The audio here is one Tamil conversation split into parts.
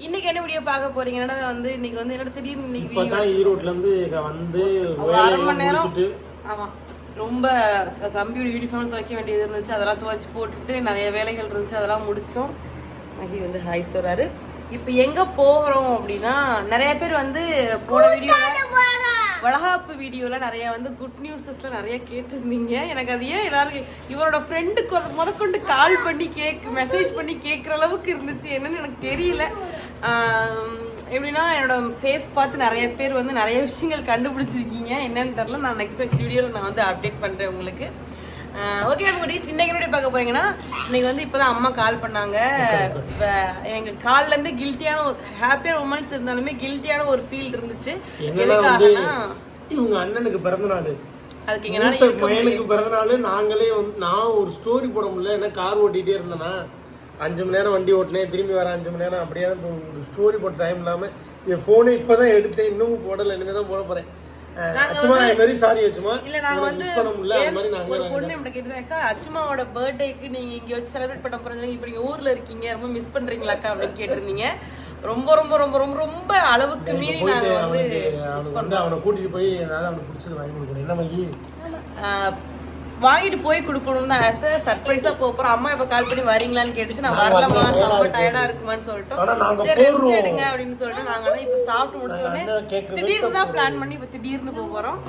இன்னைக்கு என்ன வீடியோ பார்க்க போறீங்கன்னா வந்து இன்னைக்கு வந்து என்னோட திடீர்னு இப்பதான் ஈரோட்ல இருந்து வந்து ஒரு அரை மணி நேரம் ஆமா ரொம்ப தம்பியோட யூனிஃபார்ம் துவைக்க வேண்டியது இருந்துச்சு, அதெல்லாம் துவைச்சு போட்டுட்டு நிறைய வேலைகள் இருந்துச்சு, அதெல்லாம் முடிச்சோம். மகி வந்து ஹாய் சொல்றாரு. இப்போ எங்க போகிறோம் அப்படின்னா, நிறைய பேர் வந்து போன வீடியோல வளகாப்பு வீடியோல நிறைய வந்து குட் நியூஸஸ்ல நிறைய கேட்டிருந்தீங்க. எனக்கு அது ஏன் எல்லாரும் இவரோட ஃப்ரெண்டுக்கு முதற்கொண்டு கால் பண்ணி மெசேஜ் பண்ணி கேட்குற அளவுக்கு இருந்துச்சு என்னன்னு எனக்கு தெரியல. எப்படின்னா என்னோட ஃபேஸ் பார்த்து நிறைய பேர் வந்து நிறைய விஷயங்கள் கண்டுபிடிச்சிருக்கீங்க, என்னன்னு தெரியல. நான் நெக்ஸ்ட் வீடியோவில் நான் வந்து அப்டேட் பண்ணுறேன் உங்களுக்கு. ஓகே குட்டீஸ், இன்னைக்கு எப்படி பார்க்க போறீங்கன்னா, இன்னைக்கு வந்து இப்போதான் அம்மா கால் பண்ணாங்க. எங்களுக்கு கால்ல இருந்து கில்ட்டியான ஒரு ஹாப்பியான மூமெண்ட்ஸ் இருந்தாலுமே கில்ட்டியான ஒரு ஃபீல் இருந்துச்சு. எதுக்காகனா இவங்க அண்ணனுக்கு பிறந்த நாள், அதுக்கு பையனுக்கு பிறந்த நாள். நாங்களே நான் ஒரு ஸ்டோரி போட முடியல, ஏன்னா கார் ஓட்டிகிட்டே இருந்தேன்னா 5 மணி நேரம் வண்டி ஓட்டினேன், திரும்பி வர 5 மணி நேரம் அப்படியே தான் ஒரு ஸ்டோரி போட்ட டைம் இல்லாமல் என் ஃபோனை இப்போதான் எடுத்தேன், இன்னமும் போடலை, இனிமேல் தான் போட போகிறேன். அச்சுமாவோட பர்த்டேக்கு நீங்க இங்க வச்சு செலிப்ரேட் பண்ண போறீங்க, இப்ப நீங்க ஊர்ல இருக்கீங்க, ரொம்ப மிஸ் பண்றீங்களாக்கா அப்படின்னு கேட்டிருந்தீங்க. ரொம்ப ரொம்ப ரொம்ப ரொம்ப ரொம்ப அளவுக்கு மீறி நாங்க வந்து அவனை கூட்டிட்டு போய் அவனுக்கு பிடிச்சது வாங்கி கொடுக்கணும். என்ன மகி வாங்கிட்டு போய் கொடுக்கணும் தான் ஆசை. சர்ப்ரைஸா போறோம். அம்மா இப்ப கால் பண்ணி வரீங்களான்னு கேட்டுச்சு. நான் வரலமா, ரொம்ப டயர்டா இருக்குமான்னு சொல்லிட்டோம். சரி ரெஸ்ட் எடுங்க அப்படின்னு சொல்லிட்டு நாங்க இப்ப சாப்பிட்டு முடிச்ச உடனே திடீர்னு தான் பிளான் பண்ணி இப்ப திடீர்னு போறோம்.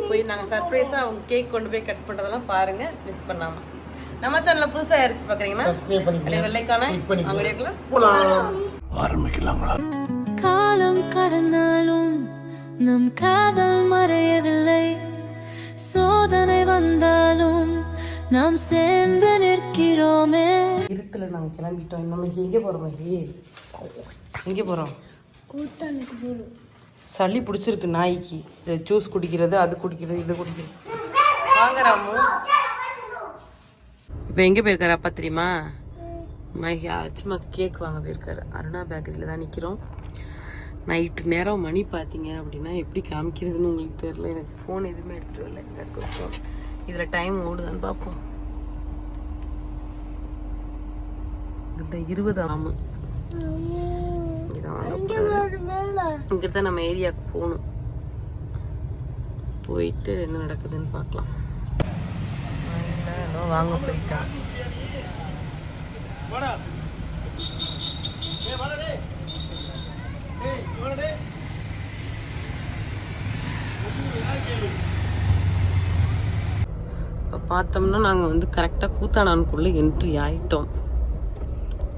போய் நாங்க சர்ப்ரைஸா அவங்க கேக் கொண்டு போய் கட் பண்றதெல்லாம் பாருங்க, மிஸ் பண்ணாம. நம்ம சேனல்ல புதுசா யாராச்சும் பாக்குறீங்கன்னா சப்ஸ்கிரைப் பண்ணிக்கங்க, வெள்ளைக்கான அங்கடியக்கலாம் ஆரம்பிக்கலாங்களா. காலம் கடந்தாலும் நம் காதல் மறையவில்லை, சோதனை வந்தாலும் நாம் சேர்ந்து நிற்கிறோமே. இருக்குல்ல நாங்க கிளம்பிட்டோம். நம்ம எங்கே போறோம் மகி? எங்கே போறோம்? சளி பிடிச்சிருக்கு நாய்க்கு. ஜூஸ் குடிக்கிறது, அது குடிக்கிறது, இது குடிக்கிறது. வாங்க ராமு. இப்போ எங்கே போயிருக்காரு அப்பா தெரியுமா? மகி சும்மா கேக் வாங்க போயிருக்காரு. அருணா பேக்கரியில் தான் நிற்கிறோம். நைட்டு நேரம் மணி பார்த்தீங்க அப்படின்னா எப்படி காமிக்கிறதுன்னு உங்களுக்கு தெரியல. எனக்கு ஃபோன் எதுவுமே எடுத்துகிட்டு வரல. இந்த ஃபோன் இதில் டைம் ஓடுதான்னு பார்ப்போம். இதில் 20 ஆமாம். இதான் இங்கே தான் நம்ம ஏரியாவுக்கு போகணும். போயிட்டு என்ன நடக்குதுன்னு பார்க்கலாம். ஏதோ வாங்க போயிட்டான். இப்போ பார்த்தோம்னா நாங்கள் வந்து கரெக்டாக கூத்தானானுக்குள்ளே என்ட்ரி ஆகிட்டோம்.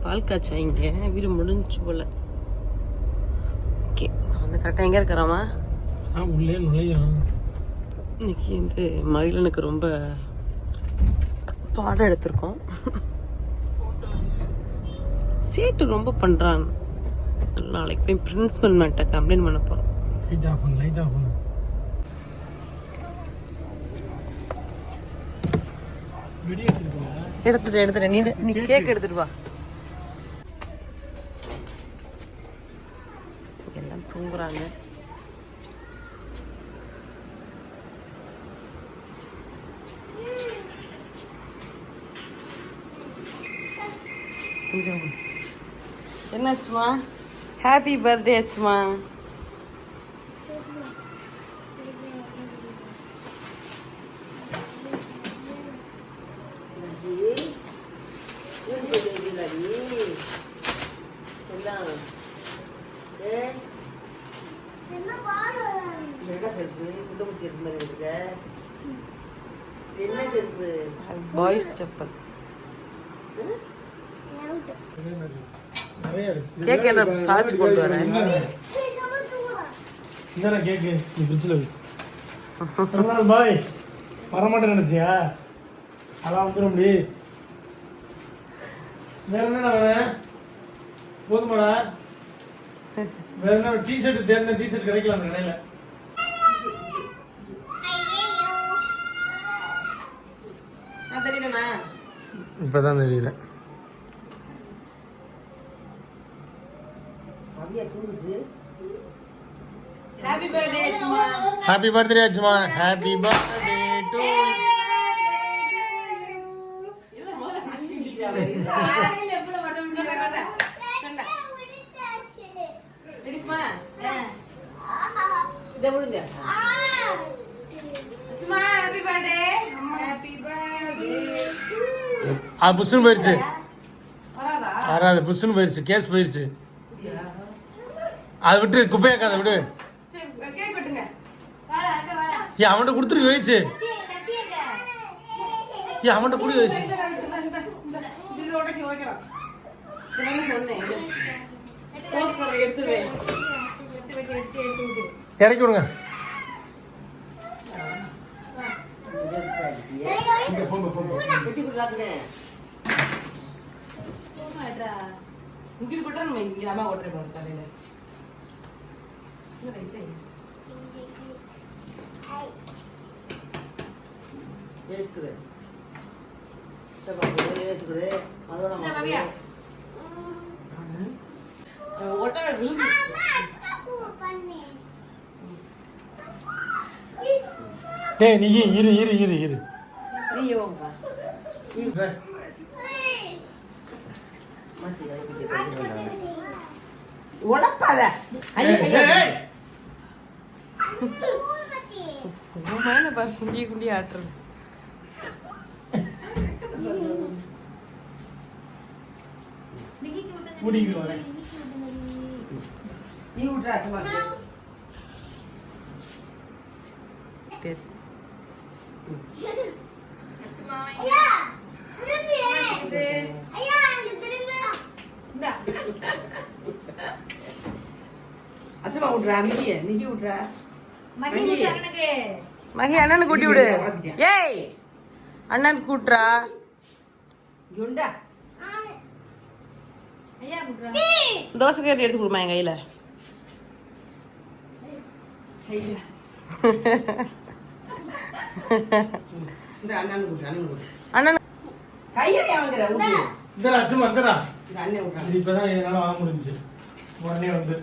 பால் காய்ச்சாங்க வீடு முடிஞ்சு போல. ஓகே, வந்து கரெக்டாக எங்கே இருக்கிறாமா? உள்ளே நுழையும். இன்னைக்கு வந்து மகிழனுக்கு ரொம்ப பாடம் எடுத்திருக்கோம். சேட்டு ரொம்ப பண்ணுறான். நாளைக்கு போய் பிரின்சிபல் மேட்ட கம்ப்ளைண்ட் பண்ண போகிறோம். எடுத்துட்டு நீ கேக் எடுத்துட்டு வா. எல்லாம் தூங்குறாங்க. என்னாச்சுமா? ஹாப்பி பர்த்டே ஆச்சுமா. பாய்ஸ் செப்பல். கேக் என்ன சார்ஜ் கொண்டு வரேன். இந்த கேக்கு நீ ஃப்ரிட்ஜில் வை. பிறந்தநாள் பாய் வரமாட்டேன் நினைச்சியா? அதான் வந்துடும் முடி. வேற என்ன வேணும்? போதுமாடா? வேற என்ன டிஷர்ட் தேடின டிஷர்ட் கிடைக்கல அந்த கடையில். தெரியலண்ணா இப்பதான் தெரியல. ஹாப்பி பர்த்டே அச்சுமா. ஹாப்பி பர்த்டே அச்சுமா. ஹாப்பி பர்த்டே டு புஷ்னு போயிடுச்சு. வராது புஷ்னு போயிடுச்சு. கேஸ் போயிடுச்சு. அதை விட்டு குப்பையாக்காத விடு. ஏன் அவன்கிட்ட கொடுத்துருக்கு வயசு? ஏன் அவன்கிட்ட குடி வயசு? இறக்கி விடுங்க. டேய் நீ இரு இரு இரு இரு. உடப்பாத குண்டிய குண்டிய ஆட்டுறது. நீ விட்றா அச்சமா விட்றா. மிகி விட்றா. மகி அண்ணனுக்கு கூட்டி விடு. ஏய் அண்ணனுக்கு கூட்டுறா. தோசை கேட்டு எடுத்து கொடுமா என் கையில. அண்ணன் கையில இப்பதான் என்னால வாங்க முடிஞ்சு. உடனே வந்து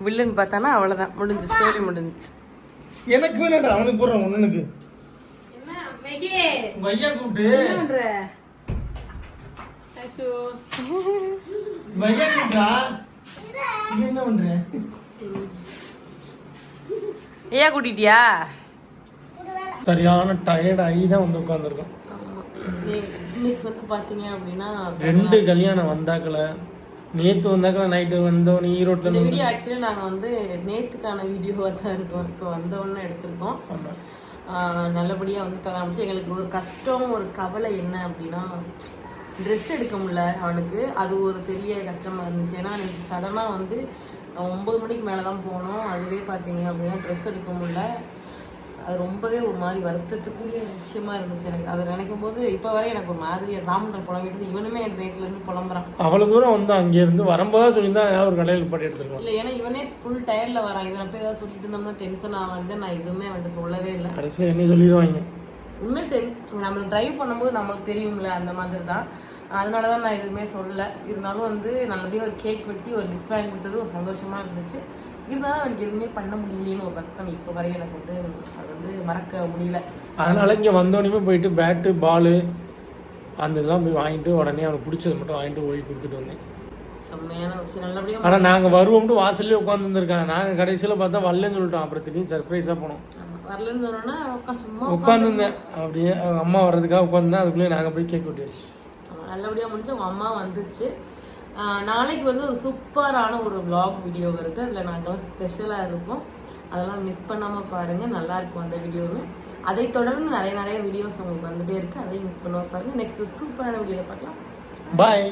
வில்லன் பார்த்தானா அவ்வளவுதான் முடிஞ்சு. ஸ்டோரி முடிஞ்சிச்சு. எனக்கு வேணாடா அவனுக்கு போடுறான். ஒண்ணுக்கு ஐயா கூப்பிட்டு ஐயா கூப்பிட்டா என்ன பண்ற? ஐயா கூட்டிட்டியா? சரியான டயர்ட் ஆகி தான் வந்து உட்காந்துருக்கோம். இன்னைக்கு வந்து பாத்தீங்க அப்படின்னா 2 கல்யாணம் வந்தாக்கல. நேத்து வந்தாக்கல நைட்டு வந்தோம். ஈரோட்ல இந்த வீடியோ ஆக்சுவலி நாங்க வந்து நேத்துக்கான வீடியோவா தான் இருக்கோம். இப்போ வந்த உடனே எடுத்திருக்கோம். நல்லபடியா வந்து ஆரம்பிச்சு. எங்களுக்கு ஒரு கஷ்டம் ஒரு கவலை என்ன அப்படின்னா ட்ரெஸ் எடுக்க முடியல அவனுக்கு. அது ஒரு பெரிய கஷ்டமா இருந்துச்சு. ஏன்னா எனக்கு சடனா வந்து 9 மணிக்கு மேலே தான் போனோம். அதுவே பார்த்தீங்க அப்படின்னா ட்ரெஸ் எடுக்க முடியல. அது ரொம்பவே ஒரு மாதிரி வருத்தத்துக்குரிய விஷயமா இருந்துச்சு எனக்கு. அதை நினைக்கும் போது இப்போ வரை எனக்கு ஒரு மாதிரி ராமண்டல் புலம்பிட்டு இவனுமே என் நேற்றுலேருந்து புலம்புறான். அவ்வளோ தூரம் வந்து அங்கேருந்து வரும்போது சொல்லியிருந்தா ஏதாவது ஒரு கடையில் பாட்டி எடுத்துருக்கோம். இல்லை ஏன்னா இவனே ஃபுல் டயர்டில் வரான். இதை போய் ஏதாவது சொல்லிட்டு இருந்தோம்னா டென்ஷன் ஆகாது. நான் எதுவுமே அவன்கிட்ட சொல்லவே இல்லை. கடைசியில் என்ன சொல்லிடுவாங்க. உண்மையிலே நம்மளுக்கு ட்ரைவ் பண்ணும்போது நம்மளுக்கு தெரியும்ல அந்த மாதிரி தான். அதனால தான் நான் எதுவுமே சொல்லலை. இருந்தாலும் வந்து நல்லபடியாக ஒரு கேக் வெட்டி ஒரு கிஃப்ட் வாங்கி கொடுத்தது ஒரு சந்தோஷமாக இருந்துச்சு. இருந்தாலும் எனக்கு எதுவுமே பண்ண முடியலன்னு ஒரு வருத்தம் இப்போ வரையும் எனக்கு வந்து அது வந்து மறக்க முடியல. அதனால இங்கே வந்தோடனே போயிட்டு பேட்டு பாலு அந்த இதெல்லாம் போய் வாங்கிட்டு உடனே அவனுக்கு பிடிச்சது மட்டும் வாங்கிட்டு போய் கொடுத்துட்டு வந்தேன். செம்மையான விஷயம். நல்லபடியாக. ஆனால் நாங்கள் வருவோம்ட்டு வாசல்லே உட்காந்துருந்துருக்காங்க. நாங்கள் கடைசியில் பார்த்தா வரலன்னு சொல்லிட்டோம். அப்புறம் திடீர்னு சர்ப்ரைஸாக போனோம். வரலன்னு சொன்னோன்னா சும்மா உட்காந்துருந்தேன். அப்படியே அவங்க அம்மா வர்றதுக்காக உட்காந்துருந்தேன். அதுக்குள்ளேயே நாங்கள் போய் கேக் வெட்டியாச்சு. நல்லபடியாக முடிச்சு அவங்க அம்மா வந்துச்சு. நாளைக்கு வந்து ஒரு சூப்பரான ஒரு vlog வீடியோ வருது. அதில் நாங்கள்லாம் ஸ்பெஷலாக இருப்போம். அதெல்லாம் மிஸ் பண்ணாமல் பாருங்கள், நல்லா இருக்கும் அந்த வீடியோவும். அதை தொடர்ந்து நிறைய வீடியோஸ் உங்களுக்கு வந்துட்டே இருக்குது, அதையும் மிஸ் பண்ணாமல் பாருங்கள். நெக்ஸ்ட் சூப்பரான வீடியோவில் பார்க்கலாம். பாய்.